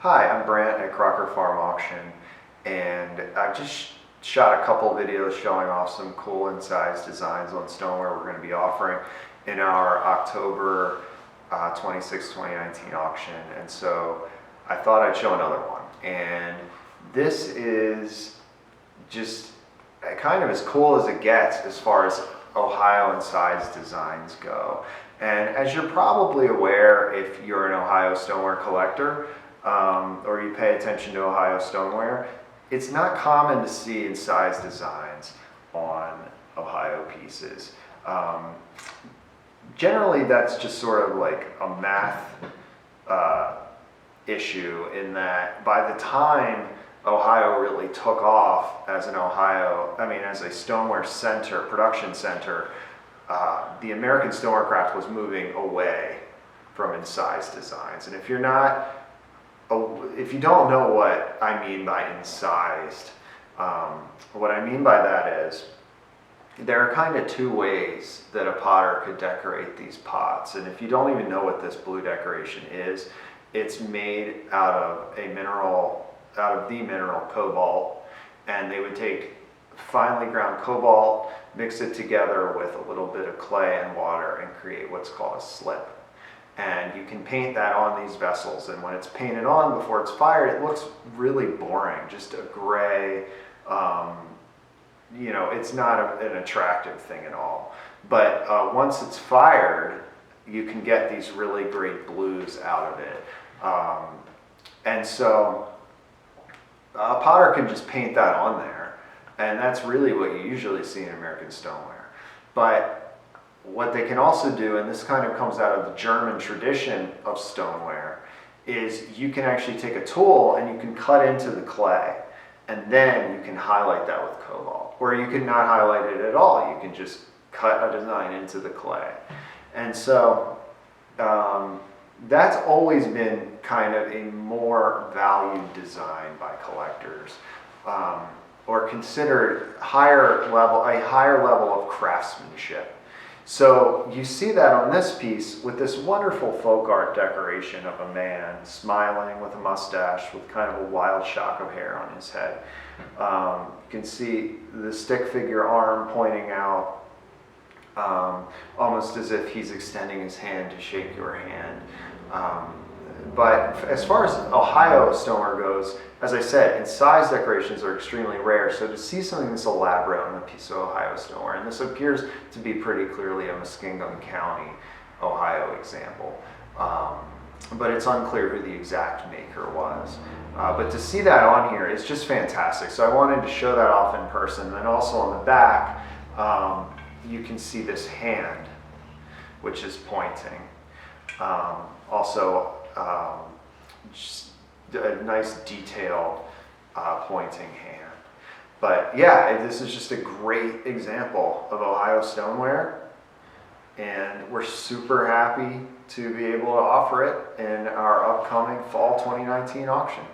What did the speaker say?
Hi, I'm Brant at Crocker Farm Auction, and I've just shot a couple videos showing off some cool incised designs on stoneware we're going to be offering in our October 26, 2019 auction. And so I thought I'd show another one. And this is just kind of as cool as it gets as far as Ohio incised designs go. And as you're probably aware, if you're an Ohio stoneware collector, or you pay attention to Ohio stoneware, it's not common to see incised designs on Ohio pieces. Generally, that's just sort of like a math issue, in that by the time Ohio really took off as as a stoneware center, production center, the American stoneware craft was moving away from incised designs. And if you don't know what I mean by incised, what I mean by that is there are kind of two ways that a potter could decorate these pots. And if you don't even know what this blue decoration is, it's made out of the mineral cobalt. And they would take finely ground cobalt, mix it together with a little bit of clay and water, and create what's called a slip. And you can paint that on these vessels, and when it's painted on before it's fired, it looks really boring, just a gray, it's not an attractive thing at all. But once it's fired, you can get these really great blues out of it. And so a potter can just paint that on there, and that's really what you usually see in American stoneware. But what they can also do, and this kind of comes out of the German tradition of stoneware, is you can actually take a tool and you can cut into the clay, and then you can highlight that with cobalt. Or you can not highlight it at all. You can just cut a design into the clay. And so that's always been kind of a more valued design by collectors, or considered a higher level of craftsmanship. So you see that on this piece with this wonderful folk art decoration of a man smiling with a mustache with kind of a wild shock of hair on his head. You can see the stick figure arm pointing out, almost as if he's extending his hand to shake your hand. But as far as Ohio stoneware goes, as I said, incised decorations are extremely rare. So to see something this elaborate on a piece of Ohio stoneware, and this appears to be pretty clearly a Muskingum County, Ohio example. But it's unclear who the exact maker was. But to see that on here is just fantastic. So I wanted to show that off in person. And also on the back, you can see this hand, which is pointing. Just a nice detailed pointing hand. But yeah, this is just a great example of Ohio stoneware, and we're super happy to be able to offer it in our upcoming fall 2019 auction.